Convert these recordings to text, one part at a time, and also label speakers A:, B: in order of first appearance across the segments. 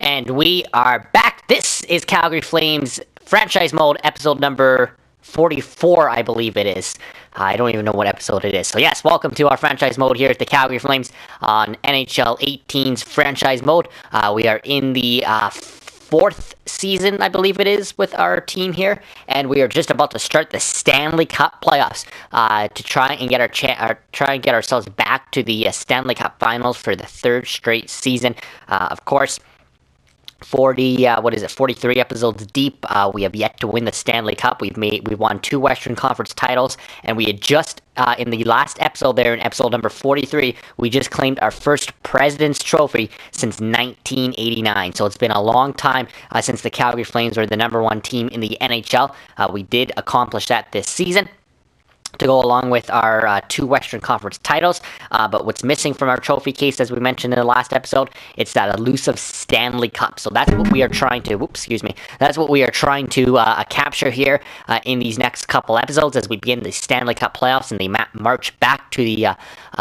A: And we are back. This is Calgary Flames Franchise Mode episode number 44, I believe it is. I don't even know what episode it is. So yes, welcome to our Franchise Mode here at the Calgary Flames on NHL 18's Franchise Mode. We are in the fourth season, I believe it is, with our team here, and we are just about to start the Stanley Cup playoffs to try and get ourselves back to the Stanley Cup Finals for the third straight season. Of course, 43 episodes deep. We have yet to win the Stanley Cup. We've won 2 Western Conference titles, and we had just in the last episode there, in episode number 43, we just claimed our first President's Trophy since 1989. So it's been a long time since the Calgary Flames were the number 1 team in the NHL. We did accomplish that this season, to go along with our 2 Western Conference titles. But what's missing from our trophy case, as we mentioned in the last episode, it's that elusive Stanley Cup. So that's what we are trying to, that's what we are trying to capture here in these next couple episodes as we begin the Stanley Cup playoffs and they march back to the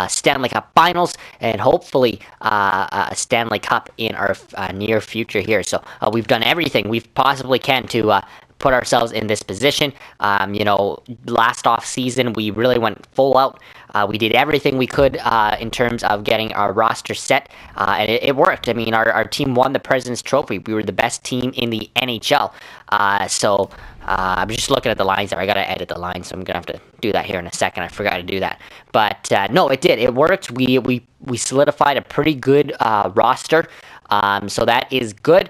A: Stanley Cup Finals and hopefully a Stanley Cup in our near future here. So we've done everything we possibly can to put ourselves in this position. Last off season, we really went full out. We did everything we could in terms of getting our roster set, and it worked. I mean, our team won the President's Trophy. We were the best team in the NHL. I'm just looking at the lines there. I got to edit the lines, so I'm going to have to do that here in a second. I forgot to do that. But no, it did. It worked. We solidified a pretty good roster, so that is good.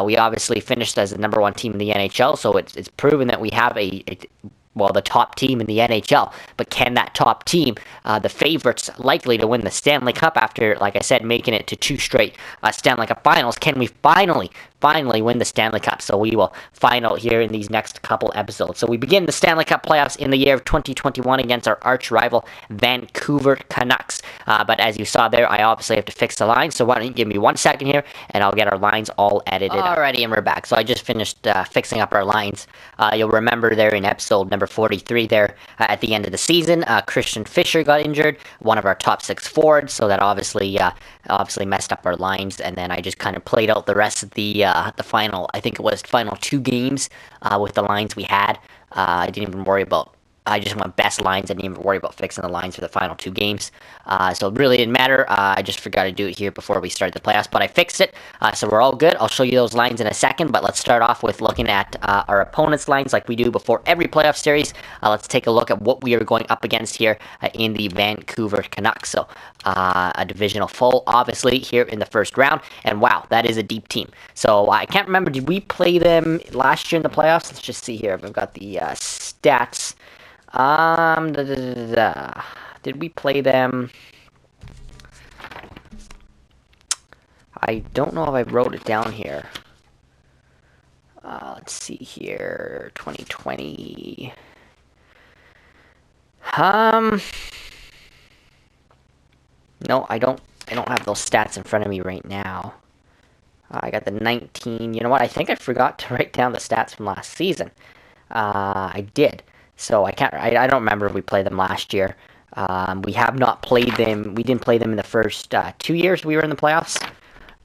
A: We obviously finished as the number 1 team in the NHL, so it's proven that we have the top team in the NHL. But can that top team, the favorites likely to win the Stanley Cup after, like I said, making it to 2 straight Stanley Cup Finals, can we finally win the Stanley Cup? So we will find out here in these next couple episodes. So we begin the Stanley Cup playoffs in the year of 2021 against our arch rival Vancouver Canucks. But as you saw there, I obviously have to fix the lines, so why don't you give me 1 second here and I'll get our lines all edited. Alrighty, and we're back. So I just finished fixing up our lines. You'll remember there in episode number 43 there at the end of the season, Christian Fischer got injured, one of our top 6 forwards, so that obviously messed up our lines, and then I just kind of played out the rest of the final, I think it was final 2 games with the lines we had. I just went best lines. I didn't even worry about fixing the lines for the final 2 games. So it really didn't matter. I just forgot to do it here before we started the playoffs, but I fixed it. So we're all good. I'll show you those lines in a second, but let's start off with looking at our opponent's lines like we do before every playoff series. Let's take a look at what we are going up against here in the Vancouver Canucks. So a divisional foe, obviously, here in the first round. And wow, that is a deep team. So I can't remember, did we play them last year in the playoffs? Let's just see here. I've got the stats. Did we play them? I don't know if I wrote it down here. Let's see here. 2020. No, I don't have those stats in front of me right now. I got the 19. You know what? I think I forgot to write down the stats from last season. I did. So I don't remember if we played them last year. We have not played them. We didn't play them in the first 2 years we were in the playoffs.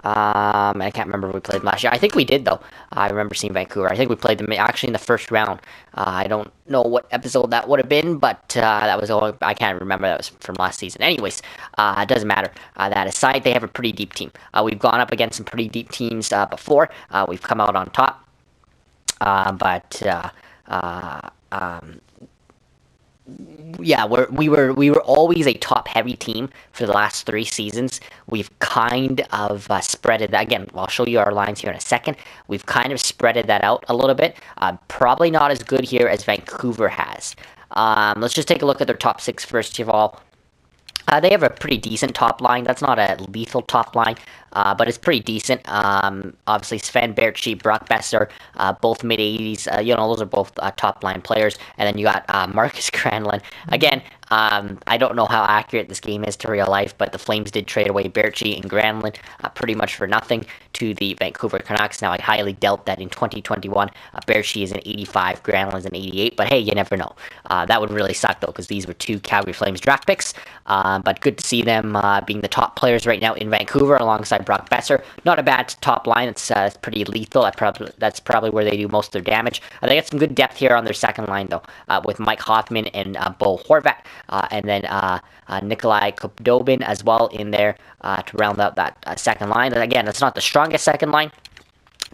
A: I can't remember if we played them last year. I think we did, though. I remember seeing Vancouver. I think we played them actually in the first round. I don't know what episode that would have been, but that was all. I can't remember. That was from last season. Anyways, it doesn't matter. That aside, they have a pretty deep team. We've gone up against some pretty deep teams before. We've come out on top. We were always a top-heavy team for the last 3 seasons. We've kind of spreaded that. Again, I'll show you our lines here in a second. We've kind of spreaded that out a little bit. Probably not as good here as Vancouver has. Let's just take a look at their top 6 first of all. They have a pretty decent top line. That's not a lethal top line, but it's pretty decent. Obviously, Sven Baertschi, Brock Besser, both mid-80s. Those are both top line players. And then you got Marcus Granlund. Again, I don't know how accurate this game is to real life, but the Flames did trade away Baertschi and Granlund pretty much for nothing to the Vancouver Canucks. Now, I highly doubt that in 2021, Baertschi is an 85, Granlund is an 88, but hey, you never know. That would really suck, though, because these were 2 Calgary Flames draft picks. But good to see them being the top players right now in Vancouver alongside alongside Brock Besser. Not a bad top line. It's pretty lethal. That's probably where they do most of their damage. They got some good depth here on their second line, though, with Mike Hoffman and Bo Horvat, and then Nikolai Kupdobin as well in there to round out that second line. And again, it's not the strongest second line,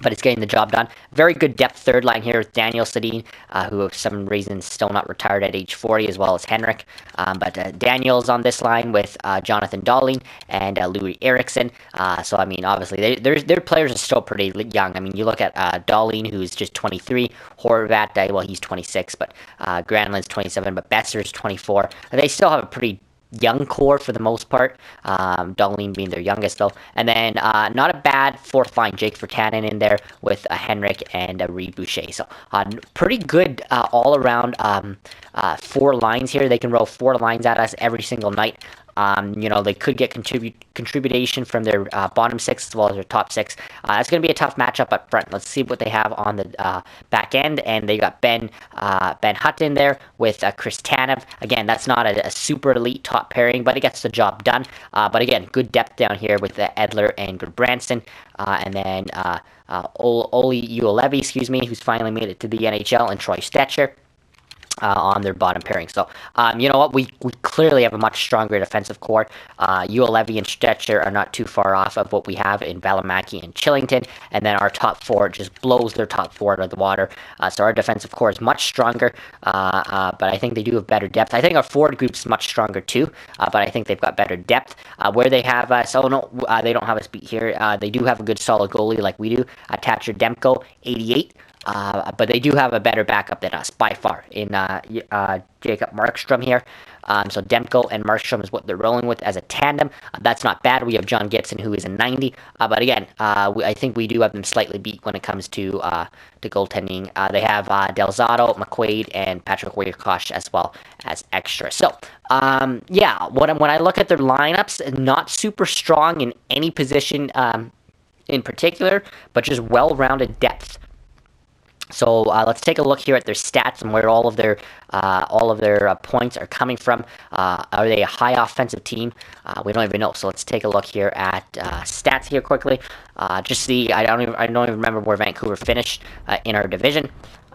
A: but it's getting the job done. Very good depth third line here with Daniel Sedin, who for some reason is still not retired at age 40, as well as Henrik. But Daniel's on this line with Jonathan Dahling and Louis Eriksson. So, I mean, obviously, their players are still pretty young. I mean, you look at Dahling, who's just 23, Horvat, well, he's 26, but Granlund's 27, but Besser's 24. They still have a pretty young core for the most part, Darlene being their youngest though. And then not a bad fourth line, Jake Virtanen in there with Henrik and Reed Boucher. So pretty good all around four lines here. They can roll four lines at us every single night. They could get contribution from their bottom six as well as their top six. That's going to be a tough matchup up front. Let's see what they have on the back end. And they got Ben Hutton there with Chris Tanev. Again, that's not a super elite top pairing, but it gets the job done. But again, good depth down here with Edler and Goodbranson. And then Oli Uolevi, who's finally made it to the NHL, and Troy Stetcher on their bottom pairing. So, you know what? We clearly have a much stronger defensive core. Uolevi and Stetcher are not too far off of what we have in Valimaki and Chillington. And then our top four just blows their top four out of the water. So our defensive core is much stronger. But I think they do have better depth. I think our forward group's much stronger too. But I think they've got better depth. Where they have us, they don't have us beat here. They do have a good solid goalie like we do. Thatcher Demko, 88. But they do have a better backup than us by far in Jacob Markstrom here. So Demko and Markstrom is what they're rolling with as a tandem. That's not bad. We have John Gibson, who is a 90. But again, I think we do have them slightly beat when it comes to goaltending. They have Delzato, McQuaid, and Patrick Wierkosh as well as extra. So, when I look at their lineups, not super strong in any position in particular, but just well-rounded depth. So let's take a look here at their stats and where all of their points are coming from. Are they a high offensive team? We don't even know. So let's take a look here at stats here quickly. Just see. I don't even remember where Vancouver finished in our division.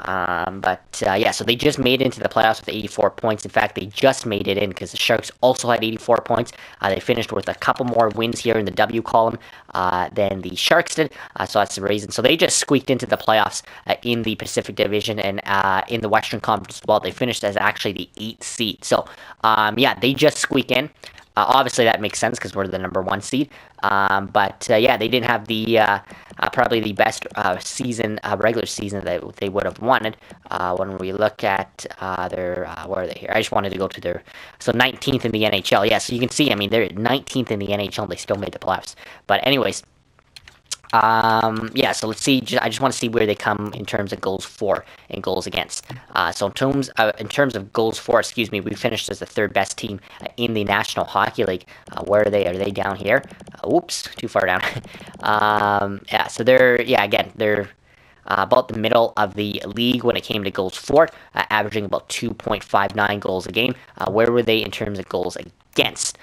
A: So they just made it into the playoffs with 84 points. In fact, they just made it in because the Sharks also had 84 points. They finished with a couple more wins here in the W column than the Sharks did. So that's the reason. So they just squeaked into the playoffs in the Pacific Division and in the Western Conference as well. They finished as actually the 8th seed. So, they just squeak in. Obviously, that makes sense because we're the number 1 seed. They didn't have the probably the best regular season that they would have wanted. When we look at their, where are they here? I just wanted to go to their, 19th in the NHL. Yeah, so you can see, I mean, they're 19th in the NHL and they still made the playoffs. But anyways, so let's see. I just want to see where they come in terms of goals for and goals against. So in terms of goals for, we finished as the third best team in the National Hockey League. Where are they? Are they down here? Oops, too far down. So they're about the middle of the league when it came to goals for, averaging about 2.59 goals a game. Where were they in terms of goals against?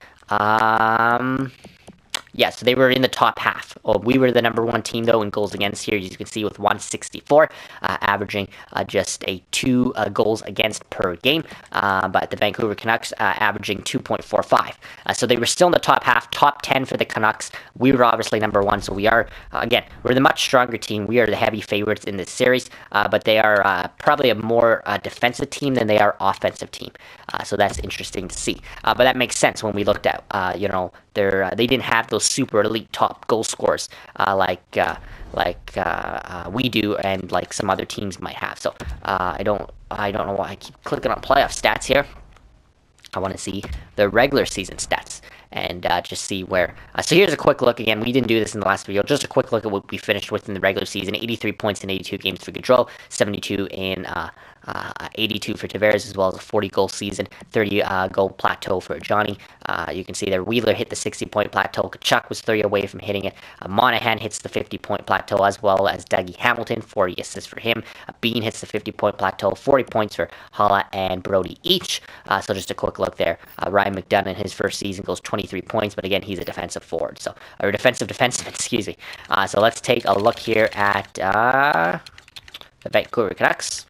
A: So they were in the top half. We were the number 1 team, though, in goals against here. As you can see, with 164, averaging just 2 goals against per game. But the Vancouver Canucks averaging 2.45. So they were still in the top half, top 10 for the Canucks. We were obviously number 1, so we are, we're the much stronger team. We are the heavy favorites in this series, but they are probably a more defensive team than they are offensive team. So that's interesting to see. But that makes sense when we looked at, they didn't have those super elite top goal scorers like we do, and like some other teams might have. So I don't know why I keep clicking on playoff stats here. I want to see the regular season stats and just see where. So here's a quick look. Again, we didn't do this in the last video. Just a quick look at what we finished with in the regular season. 83 points in 82 games for Gaudreau, 72 in 82 for Tavares, as well as a 40-goal season, 30-goal plateau for Johnny. You can see there Wheeler hit the 60-point plateau. Kachuk was 30 away from hitting it. Monahan hits the 50-point plateau, as well as Dougie Hamilton, 40 assists for him. Bean hits the 50-point plateau, 40 points for Hala and Brody each. So just a quick look there. Ryan McDonough in his first season goes 23 points, but again, he's a defensive forward, or defensive defenseman, excuse me. So let's take a look here at the Vancouver Canucks.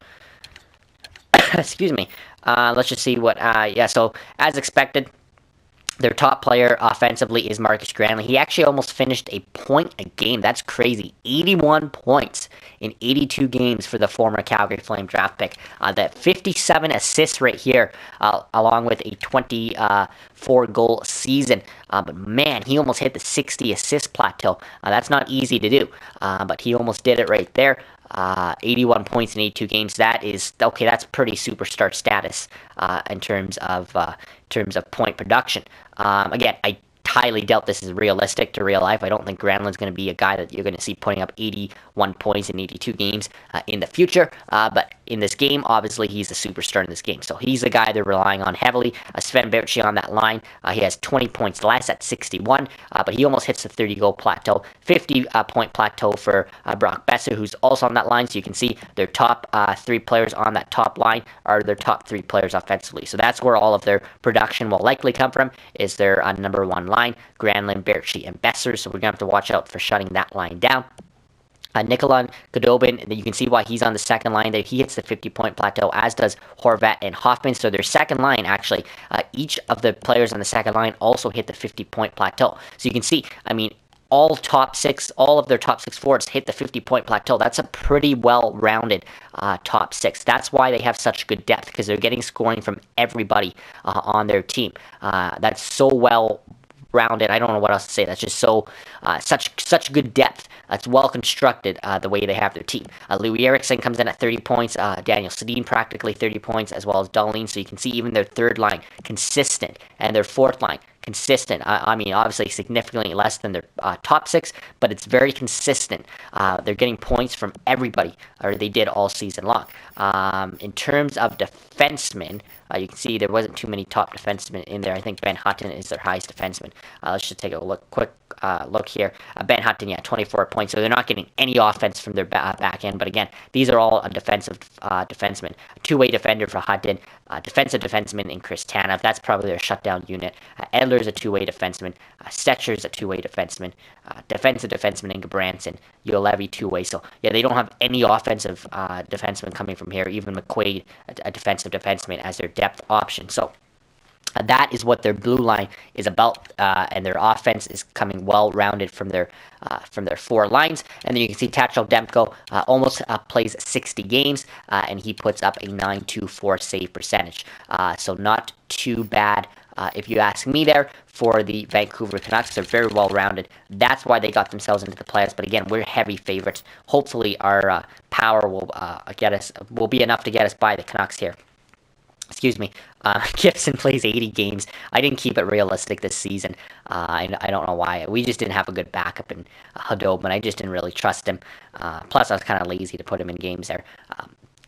A: Excuse me. Let's just see what. So as expected, their top player offensively is Marcus Granlund. He actually almost finished a point a game. That's crazy. 81 points in 82 games for the former Calgary Flame draft pick. That 57 assists right here, along with a 24-goal season. But man, he almost hit the 60 assist plateau. That's not easy to do, but he almost did it right there. 81 points in 82 games. That's pretty superstar status in terms of point production. Again, I highly doubt this is realistic to real life. I don't think Granlund's going to be a guy that you're going to see putting up 81 points in 82 games in the future. But in this game, obviously, he's a superstar in this game. So he's the guy they're relying on heavily. Sven Baertschi on that line. He has 20 points less at 61, but he almost hits the 30-goal plateau. 50-point plateau for Brock Besser, who's also on that line. So you can see their top three players on that top line are their top three players offensively. So that's where all of their production will likely come from, is their number one line. Granlund, Baertschi, and Besser. So we're going to have to watch out for shutting that line down. Nikolai Godobin, you can see why he's on the second line there. He hits the 50-point plateau, as does Horvat and Hoffman. So their second line, actually, each of the players on the second line also hit the 50-point plateau. So you can see, all of their top six forwards hit the 50-point plateau. That's a pretty well-rounded top six. That's why they have such good depth, because they're getting scoring from everybody on their team. That's so well-rounded. I don't know what else to say. That's just such good depth. It's well constructed the way they have their team. Louis Eriksson comes in at 30 points. Daniel Sedin practically 30 points, as well as Dahlin. So you can see even their third line consistent, and their fourth line consistent. Obviously significantly less than their top six, but it's very consistent. They're getting points from everybody, or they did all season long. In terms of defensemen, you can see there wasn't too many top defensemen in there. I think Ben Hutton is their highest defenseman. Let's just take a quick look here. Ben Hutton, 24 points. So they're not getting any offense from their back end. But again, these are all defensive defensemen. A two-way defender for Hutton, defensive defenseman in Chris Tanev. That's probably their shutdown unit. Edler's a two-way defenseman. Stetcher's a two-way defenseman. Defensive defenseman in Gabranson. Ulevi two-way. So yeah, they don't have any offensive defensemen coming from here. Even McQuaid, a defensive defenseman, as their depth option. So that is what their blue line is about, and their offense is coming well-rounded from their four lines. And then you can see Tachel Demko almost plays 60 games, and he puts up a .924 save percentage. So not too bad, if you ask me there, for the Vancouver Canucks. They're very well-rounded. That's why they got themselves into the playoffs. But again, we're heavy favorites. Hopefully our power will be enough to get us by the Canucks here. Excuse me. Gibson plays 80 games. I didn't keep it realistic this season. I don't know why. We just didn't have a good backup in Hudobin. I just didn't really trust him. Plus, I was kind of lazy to put him in games there.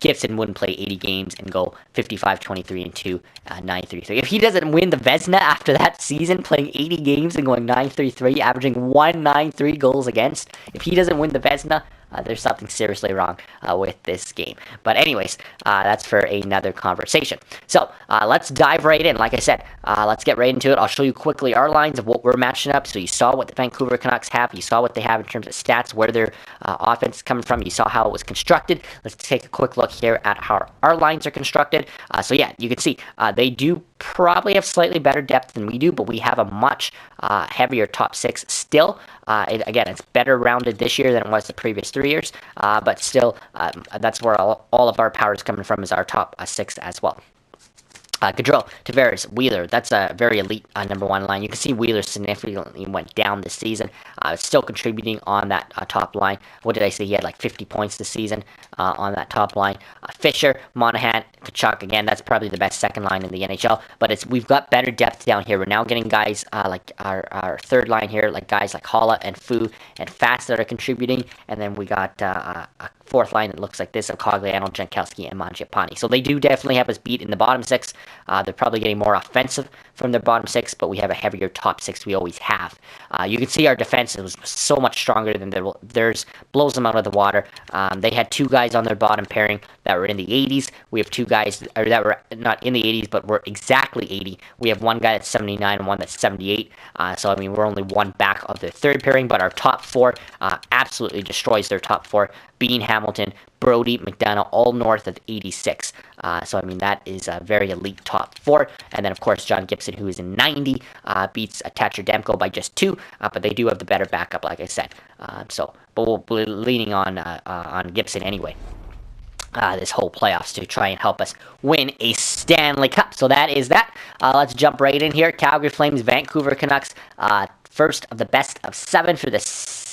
A: Gibson wouldn't play 80 games and go 55, 23, and 2, 9-3-3. If he doesn't win the Vezina after that season, playing 80 games and going 9-3-3, averaging 193 goals against, if he doesn't win the Vezina, there's something seriously wrong with this game. But anyways, that's for another conversation. So let's dive right in. Like I said, let's get right into it. I'll show you quickly our lines of what we're matching up. So you saw what the Vancouver Canucks have. You saw what they have in terms of stats, where their offense is coming from. You saw how it was constructed. Let's take a quick look here at how our lines are constructed. So yeah, you can see they do probably have slightly better depth than we do, but we have a much heavier top six still. Again, it's better rounded this year than it was the previous 3 years, but still, that's where all of our power is coming from, is our top six as well. Gaudreau, Tavares, Wheeler. That's a very elite number one line. You can see Wheeler significantly went down this season. Still contributing on that top line. What did I say? He had like 50 points this season on that top line. Fisher, Monahan, Kachuk. Again, that's probably the best second line in the NHL. But we've got better depth down here. We're now getting guys like our third line here, like guys like Holla and Fu and Fast that are contributing. And then we got a fourth line that looks like this of Cogliano, Jankowski, and Mangiapane. So they do definitely have us beat in the bottom six. They're probably getting more offensive from their bottom six, but we have a heavier top six we always have. You can see our defense was so much stronger than theirs, blows them out of the water. They had two guys on their bottom pairing that were in the 80s. We have two guys that were not in the 80s, but were exactly 80. We have one guy that's 79 and one that's 78. So, I mean, we're only one back of their third pairing, but our top four absolutely destroys their top four. Bean, Hamilton, Brody, McDonough, all north of 86. So, I mean, that is a very elite top four. And then, of course, John Gibson, who is in 90, beats Thatcher Demko by just 2. But they do have the better backup, like I said. But we'll be leaning on Gibson anyway. This whole playoffs to try and help us win a Stanley Cup. So that is that. Let's jump right in here. Calgary Flames, Vancouver Canucks. First of the best of 7 for this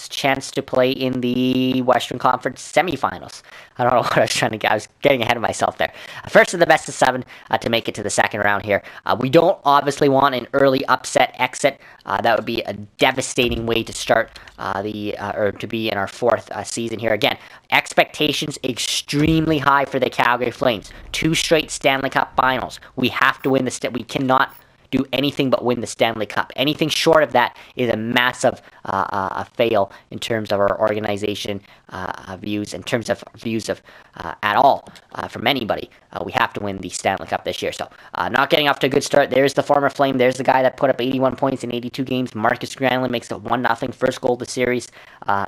A: chance to play in the Western Conference semifinals. I don't know what I was trying to get. I was getting ahead of myself there. First of the best of 7 to make it to the second round here. We don't obviously want an early upset exit. That would be a devastating way to start or to be in our fourth season here. Again, expectations extremely high for the Calgary Flames. 2 straight Stanley Cup finals. We have to win we cannot do anything but win the Stanley Cup. Anything short of that is a massive fail in terms of our organization views, in terms of views of at all from anybody. We have to win the Stanley Cup this year. So not getting off to a good start. There's the former Flame. There's the guy that put up 81 points in 82 games. Marcus Granlund makes it 1-0 first goal of the series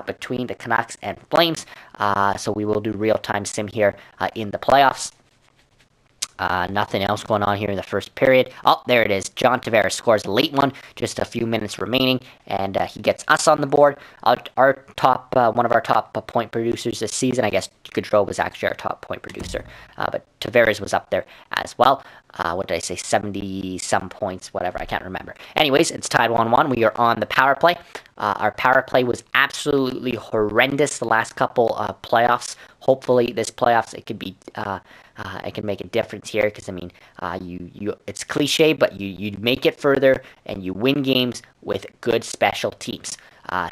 A: between the Canucks and Flames. So we will do real-time sim here in the playoffs. Nothing else going on here in the first period. Oh, there it is. John Tavares scores a late one, just a few minutes remaining, and he gets us on the board. Our top, one of our top point producers this season. I guess Gaudreau was actually our top point producer, but Tavares was up there as well. What did I say? 70-some points, whatever. I can't remember. Anyways, it's tied 1-1. We are on the power play. Our power play was absolutely horrendous the last couple playoffs. Hopefully, this playoffs it could be. It can make a difference here because I mean, it's cliche, but you make it further and you win games with good special teams.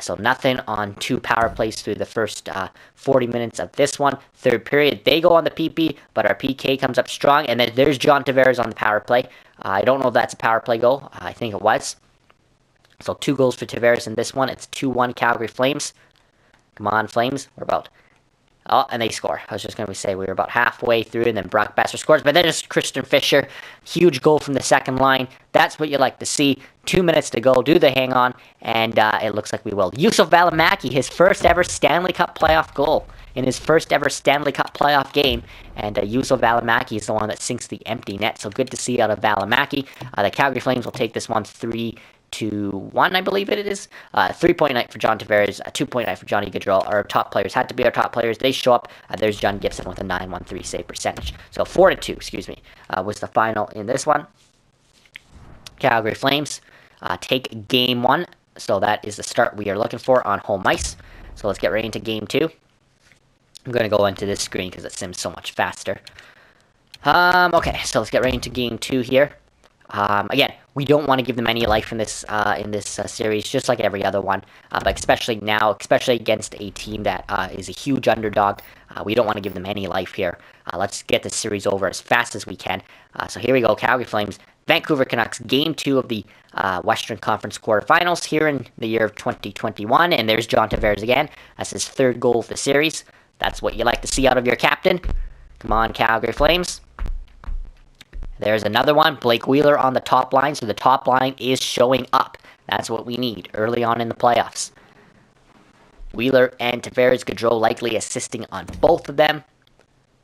A: So nothing on 2 power plays through the first 40 minutes of this one. Third period, they go on the PP, but our PK comes up strong, and then there's John Tavares on the power play. I don't know if that's a power play goal. I think it was. So 2 goals for Tavares in this one. It's 2-1 Calgary Flames. Come on, Flames. We're about... Oh, and they score. I was just going to say we were about halfway through, and then Brock Besser scores. But then it's Christian Fischer. Huge goal from the second line. That's what you like to see. 2 minutes to go. Do the hang-on, and it looks like we will. Yusuf Valimaki, his first ever Stanley Cup playoff goal in his first ever Stanley Cup playoff game. And Yusuf Valimaki is the one that sinks the empty net. So good to see out of Valimaki. The Calgary Flames will take this one 3-1, I believe it is. 3-point night for John Tavares, 2-point night for Johnny Gaudreau. Our top players had to be our top players. They show up. There's John Gibson with a 913 save percentage. So 4-2, was the final in this one. Calgary Flames take game 1. So that is the start we are looking for on home ice. So let's get right into game 2. I'm going to go into this screen because it sims so much faster. Okay, so let's get right into game 2 here. Again, we don't want to give them any life in this series, just like every other one. But especially now, especially against a team that is a huge underdog, we don't want to give them any life here. Let's get this series over as fast as we can. So here we go, Calgary Flames, Vancouver Canucks, Game 2 of the Western Conference quarterfinals here in the year of 2021. And there's John Tavares again. That's his 3rd goal of the series. That's what you like to see out of your captain. Come on, Calgary Flames. There's another one, Blake Wheeler on the top line, so the top line is showing up. That's what we need early on in the playoffs. Wheeler and Tavares, Gaudreau likely assisting on both of them.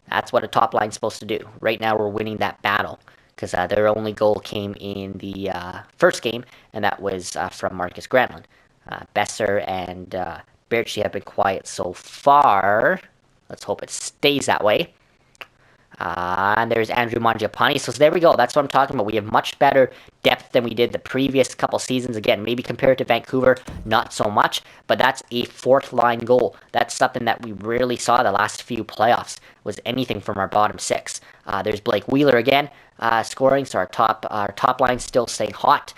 A: That's what a top line's supposed to do. Right now we're winning that battle because their only goal came in the first game, and that was from Marcus Granlund. Besser and Berchi have been quiet so far. Let's hope it stays that way. And there's Andrew Mangiapane. So there we go. That's what I'm talking about. We have much better depth than we did the previous couple seasons. Again, maybe compared to Vancouver, not so much. But that's a fourth line goal. That's something that we rarely saw the last few playoffs, was anything from our bottom six. There's Blake Wheeler again scoring. So our top line still staying hot.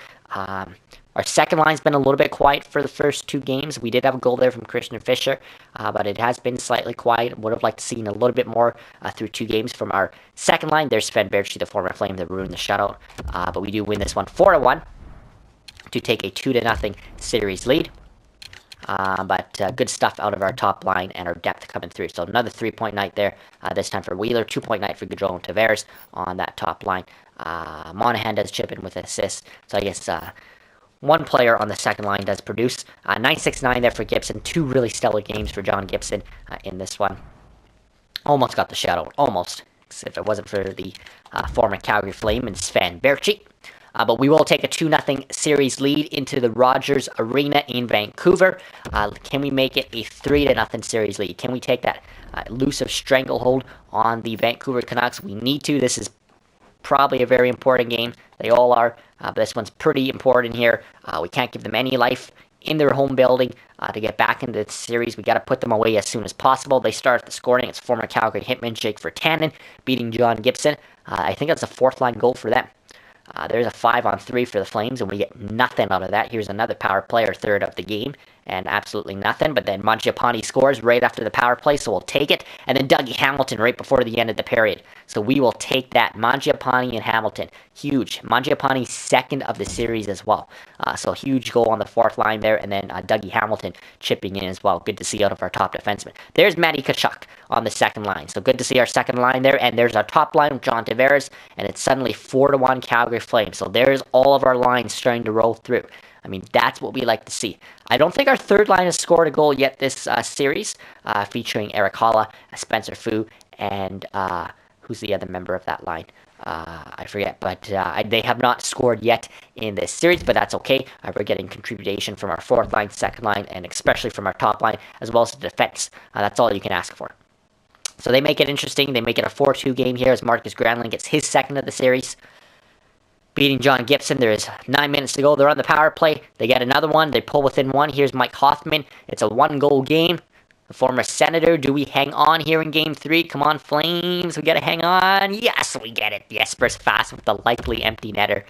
A: Our second line's been a little bit quiet for the first two games. We did have a goal there from Christian Fischer, but it has been slightly quiet. Would have liked to seen a little bit more through two games from our second line. There's Sven Berchi, the former Flame, that ruined the shutout. But we do win this one 4-1 to take a 2-0 series lead. But good stuff out of our top line and our depth coming through. So another 3-point night there, this time for Wheeler, 2-point night for Gaudreau and Tavares on that top line. Monahan does chip in with an assist. So I guess one player on the second line does produce. 9-6-9 there for Gibson. Two really stellar games for John Gibson in this one. Almost got the shutout. Almost. If it wasn't for the former Calgary Flame and Sven Berchi. But we will take a 2-0 series lead into the Rogers Arena in Vancouver. Can we make it a 3-0 series lead? Can we take that elusive stranglehold on the Vancouver Canucks? We need to. This is probably a very important game. They all are. But this one's pretty important here. We can't give them any life in their home building to get back into the series. We got to put them away as soon as possible. They start the scoring. It's former Calgary hitman Jake Virtanen beating John Gibson. I think that's a fourth line goal for them. There's a 5-on-3 for the Flames, and we get nothing out of that. Here's another power play, our third of the game, and absolutely nothing. But then Mangiapane scores right after the power play, so we'll take it. And then Dougie Hamilton right before the end of the period. So we will take that. Mangiapane and Hamilton. Huge. Mangiapane's second of the series as well. So huge goal on the fourth line there. And then Dougie Hamilton chipping in as well. Good to see out of our top defenseman. There's Matty Tkachuk on the second line. So good to see our second line there. And there's our top line with John Tavares. And it's suddenly 4-1 Calgary Flames. So there's all of our lines starting to roll through. I mean, that's what we like to see. I don't think our third line has scored a goal yet this series, featuring Eric Holla, Spencer Fu, and who's the other member of that line? I forget, but they have not scored yet in this series, but that's okay. We're getting contribution from our fourth line, second line, and especially from our top line, as well as the defense. That's all you can ask for. So they make it interesting. They make it a 4-2 game here as Marcus Granlund gets his second of the series, beating John Gibson. There's 9 minutes to go. They're on the power play. They get another one. They pull within one. Here's Mike Hoffman. It's a 1-goal game. The former Senator. Do we hang on here in Game 3? Come on, Flames. We got to hang on. Yes, we get it. Jesper's fast with the likely empty netter.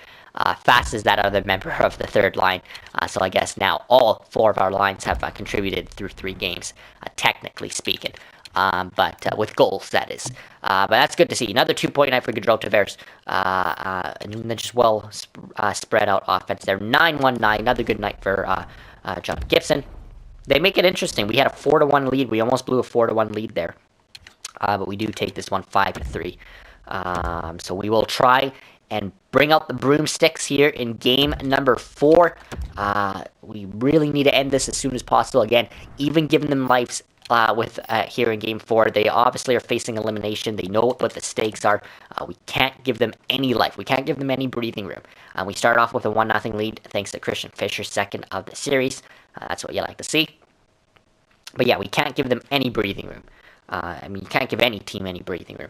A: Fast as that other member of the third line. So I guess now all four of our lines have contributed through 3 games, technically speaking. But with goals, that is. But that's good to see. Another 2-point night for Gaudreau Tavares. And then just well spread out offense there. 9-1-9. Another good night for John Gibson. They make it interesting. We had a 4-1 lead. We almost blew a 4-1 lead there. But we do take this one 5-3. So we will try and bring out the broomsticks here in game number 4. We really need to end this as soon as possible. Again, even giving them lives with here in Game 4. They obviously are facing elimination. They know what the stakes are. We can't give them any life. We can't give them any breathing room. We start off with a 1-0 lead thanks to Christian Fischer's second of the series. That's what you like to see. But yeah, we can't give them any breathing room. I mean, you can't give any team any breathing room.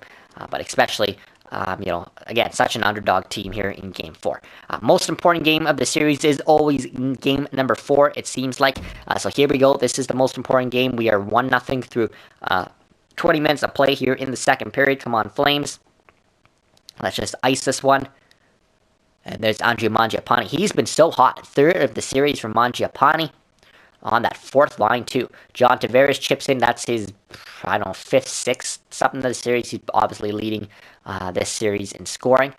A: But especially, again, such an underdog team here in Game 4. Most important game of the series is always game number 4, it seems like. So here we go. This is the most important game. We are 1-0 through 20 minutes of play here in the second period. Come on, Flames. Let's just ice this one. And there's Andrew Mangiapane. He's been so hot. Third of the series from Mangiapane. On that fourth line, too. John Tavares chips in. That's his, 5th, 6th, something of the series. He's obviously leading this series in scoring.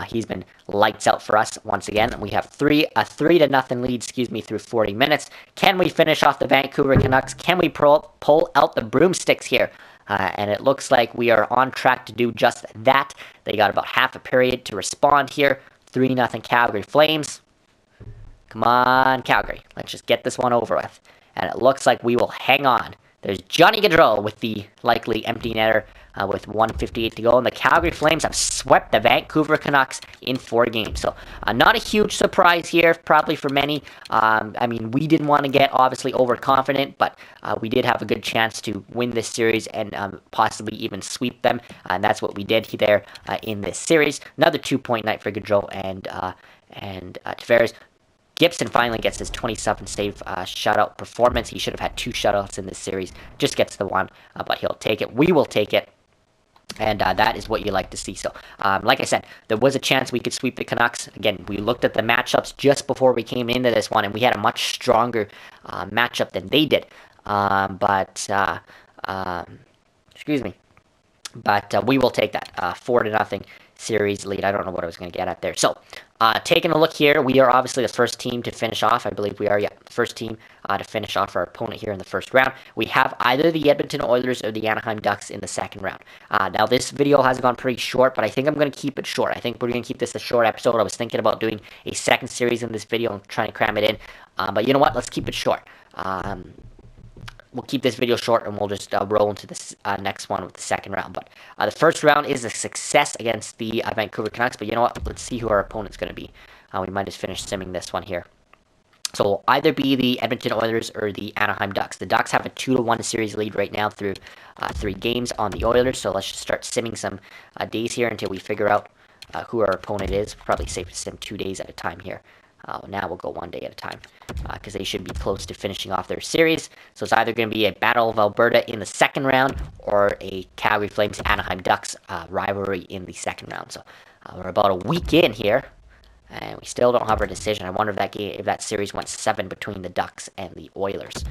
A: He's been lights out for us once again. We have a 3-0 lead, through 40 minutes. Can we finish off the Vancouver Canucks? Can we pull out the broomsticks here? And it looks like we are on track to do just that. They got about half a period to respond here. 3-0 Calgary Flames. Come on, Calgary. Let's just get this one over with. And it looks like we will hang on There's Johnny Gaudreau with the likely empty netter with 1:58 to go. And the Calgary Flames have swept the Vancouver Canucks in 4 games. So not a huge surprise here, probably for many. I mean, we didn't want to get obviously overconfident, but we did have a good chance to win this series and possibly even sweep them. And that's what we did there in this series. Another 2-point night for Gaudreau and Tavares. Gibson finally gets his 27-save shutout performance. He should have had 2 shutouts in this series. Just gets the one, but he'll take it. We will take it. And that is what you like to see. So, like I said, there was a chance we could sweep the Canucks. Again, we looked at the matchups just before we came into this one, and we had a much stronger matchup than they did. Excuse me. But we will take that 4-0 series lead. I don't know what I was going to get at there. So, taking a look here, we are obviously the first team to finish off. I believe we are, the first team to finish off our opponent here in the first round. We have either the Edmonton Oilers or the Anaheim Ducks in the second round. Now, this video has gone pretty short, but I think I'm going to keep it short. I think we're going to keep this a short episode. I was thinking about doing a second series in this video and trying to cram it in. But you know what? Let's keep it short. We'll keep this video short and we'll just roll into this next one with the second round. But the first round is a success against the Vancouver Canucks. But you know what? Let's see who our opponent's going to be. We might just finish simming this one here. So we'll either be the Edmonton Oilers or the Anaheim Ducks. The Ducks have a 2-1 series lead right now through 3 games on the Oilers. So let's just start simming some days here until we figure out who our opponent is. Probably safe to sim 2 days at a time here. Now we'll go 1 day at a time because they should be close to finishing off their series. So it's either going to be a Battle of Alberta in the second round or a Calgary Flames Anaheim Ducks rivalry in the second round. So we're about a week in here, and we still don't have our decision. I wonder if that series went 7 between the Ducks and the Oilers.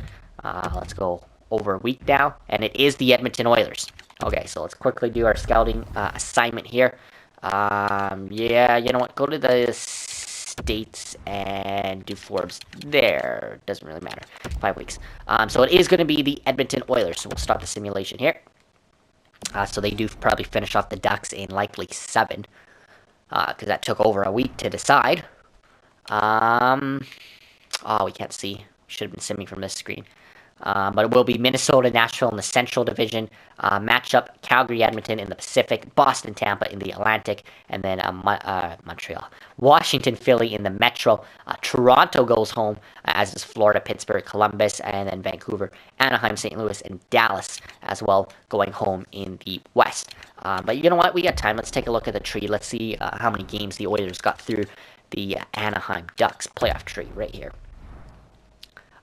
A: Let's go over a week now, and it is the Edmonton Oilers. Okay, so let's quickly do our scouting assignment here. Yeah, you know what? Go to the States and do Forbes there. Doesn't really matter. 5 weeks. So it is going to be the Edmonton Oilers. So we'll start the simulation here. So they do probably finish off the Ducks in likely 7. Because that took over a week to decide. Oh, we can't see. Should have been simming from this screen. But it will be Minnesota, Nashville in the Central Division matchup, Calgary, Edmonton in the Pacific, Boston, Tampa in the Atlantic, and then Montreal. Washington, Philly in the Metro. Toronto goes home, as is Florida, Pittsburgh, Columbus, and then Vancouver, Anaheim, St. Louis, and Dallas as well going home in the West. But you know what? We got time. Let's take a look at the tree. Let's see how many games the Oilers got through the Anaheim Ducks playoff tree right here.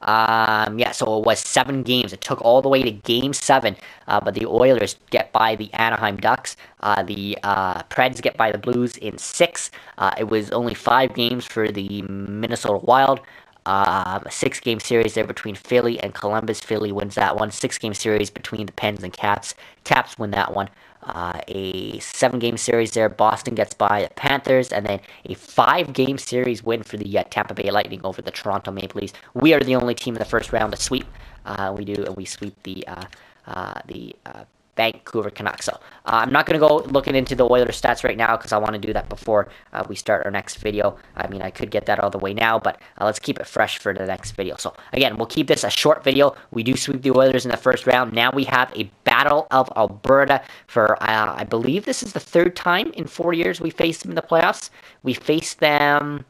A: Yeah, so it was 7 games. It took all the way to Game 7, but the Oilers get by the Anaheim Ducks. The Preds get by the Blues in 6. It was only 5 games for the Minnesota Wild. A 6-game series there between Philly and Columbus. Philly wins that one. 6-game series between the Pens and Caps. Caps win that one. A 7-game series there. Boston gets by the Panthers, and then a 5-game series win for the Tampa Bay Lightning over the Toronto Maple Leafs. We are the only team in the first round to sweep. We sweep the Vancouver Canucks. So I'm not going to go looking into the Oilers stats right now because I want to do that before we start our next video. I mean, I could get that all the way now, but let's keep it fresh for the next video. So again, we'll keep this a short video. We do sweep the Oilers in the first round. Now we have a Battle of Alberta for, I believe this is the 3rd time in 4 years we faced them in the playoffs. We faced them...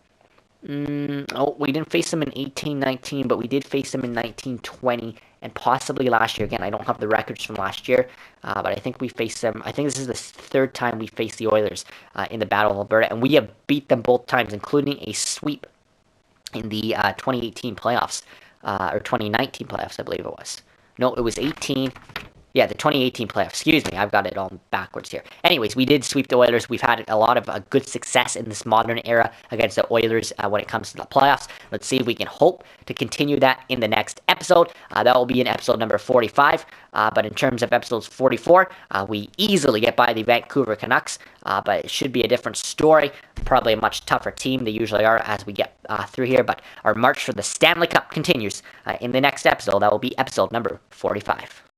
A: we didn't face them in 18-19, but we did face them in 19-20 and possibly last year. Again, I don't have the records from last year, but I think we faced them. I think this is the 3rd time we faced the Oilers in the Battle of Alberta, and we have beat them both times, including a sweep in the 2018 playoffs, or 2019 playoffs, I believe it was. No, it was 18. Yeah, the 2018 playoffs. Excuse me, I've got it all backwards here. Anyways, we did sweep the Oilers. We've had a lot of good success in this modern era against the Oilers when it comes to the playoffs. Let's see if we can hope to continue that in the next episode. That will be in episode number 45. But in terms of episodes 44, we easily get by the Vancouver Canucks. But it should be a different story. Probably a much tougher team. They usually are as we get through here. But our march for the Stanley Cup continues in the next episode. That will be episode number 45.